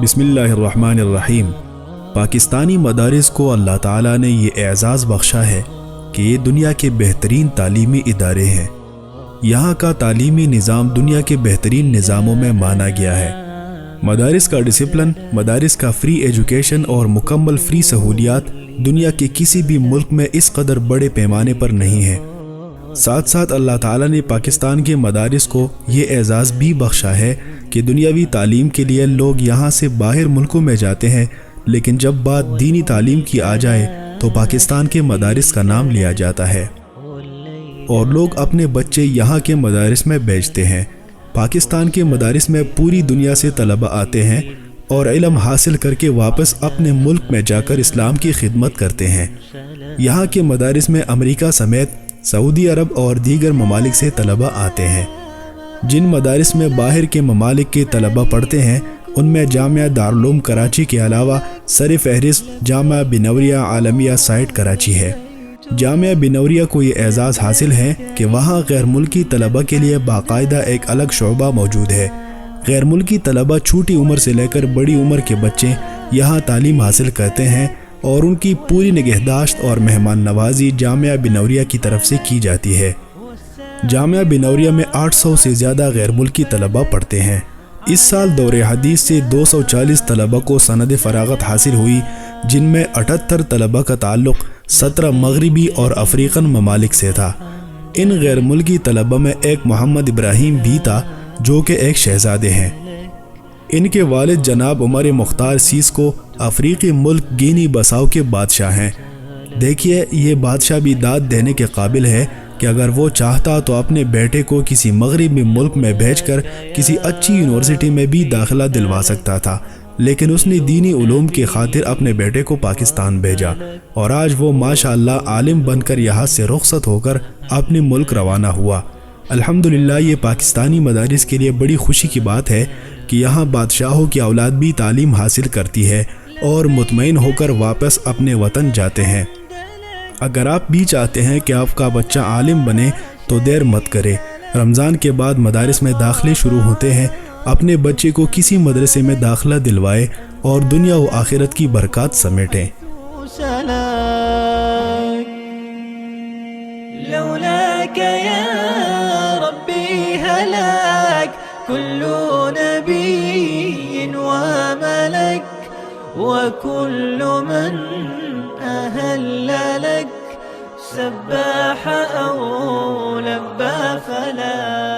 بسم اللہ الرحمن الرحیم۔ پاکستانی مدارس کو اللہ تعالیٰ نے یہ اعزاز بخشا ہے کہ یہ دنیا کے بہترین تعلیمی ادارے ہیں۔ یہاں کا تعلیمی نظام دنیا کے بہترین نظاموں میں مانا گیا ہے۔ مدارس کا ڈسپلن، مدارس کا فری ایجوکیشن اور مکمل فری سہولیات دنیا کے کسی بھی ملک میں اس قدر بڑے پیمانے پر نہیں ہے۔ ساتھ ساتھ اللہ تعالیٰ نے پاکستان کے مدارس کو یہ اعزاز بھی بخشا ہے کہ دنیاوی تعلیم کے لیے لوگ یہاں سے باہر ملکوں میں جاتے ہیں، لیکن جب بات دینی تعلیم کی آ جائے تو پاکستان کے مدارس کا نام لیا جاتا ہے اور لوگ اپنے بچے یہاں کے مدارس میں بھیجتے ہیں۔ پاکستان کے مدارس میں پوری دنیا سے طلباء آتے ہیں اور علم حاصل کر کے واپس اپنے ملک میں جا کر اسلام کی خدمت کرتے ہیں۔ یہاں کے مدارس میں امریکہ سمیت سعودی عرب اور دیگر ممالک سے طلباء آتے ہیں۔ جن مدارس میں باہر کے ممالک کے طلباء پڑھتے ہیں ان میں جامعہ دارالعلوم کراچی کے علاوہ سر فہرست جامعہ بنوریا عالمیہ سائٹ کراچی ہے۔ جامعہ بنوریا کو یہ اعزاز حاصل ہے کہ وہاں غیر ملکی طلباء کے لیے باقاعدہ ایک الگ شعبہ موجود ہے۔ غیر ملکی طلباء چھوٹی عمر سے لے کر بڑی عمر کے بچے یہاں تعلیم حاصل کرتے ہیں اور ان کی پوری نگہداشت اور مہمان نوازی جامعہ بنوریا کی طرف سے کی جاتی ہے۔ جامعہ بنوریا میں 800 سے زیادہ غیر ملکی طلباء پڑھتے ہیں۔ اس سال دور حدیث سے 240 طلباء کو سند فراغت حاصل ہوئی، جن میں 78 طلباء کا تعلق 17 مغربی اور افریقن ممالک سے تھا۔ ان غیر ملکی طلباء میں ایک محمد ابراہیم بھی تھا جو کہ ایک شہزادے ہیں۔ ان کے والد جناب عمر مختار سیسکو افریقی ملک گینی بساؤ کے بادشاہ ہیں۔ دیکھیے، یہ بادشاہ بھی داد دینے کے قابل ہے کہ اگر وہ چاہتا تو اپنے بیٹے کو کسی مغربی ملک میں بھیج کر کسی اچھی یونیورسٹی میں بھی داخلہ دلوا سکتا تھا، لیکن اس نے دینی علوم کی خاطر اپنے بیٹے کو پاکستان بھیجا اور آج وہ ماشاءاللہ عالم بن کر یہاں سے رخصت ہو کر اپنے ملک روانہ ہوا۔ الحمدللہ، یہ پاکستانی مدارس کے لیے بڑی خوشی کی بات ہے کہ یہاں بادشاہوں کی اولاد بھی تعلیم حاصل کرتی ہے اور مطمئن ہو کر واپس اپنے وطن جاتے ہیں۔ اگر آپ بھی چاہتے ہیں کہ آپ کا بچہ عالم بنے تو دیر مت کرے۔ رمضان کے بعد مدارس میں داخلے شروع ہوتے ہیں۔ اپنے بچے کو کسی مدرسے میں داخلہ دلوائے اور دنیا و آخرت کی برکات سمیٹیں۔ لولاك يا ربي هلاك كل نبي وملك وكل من أهل لك سباح أو لبى فلا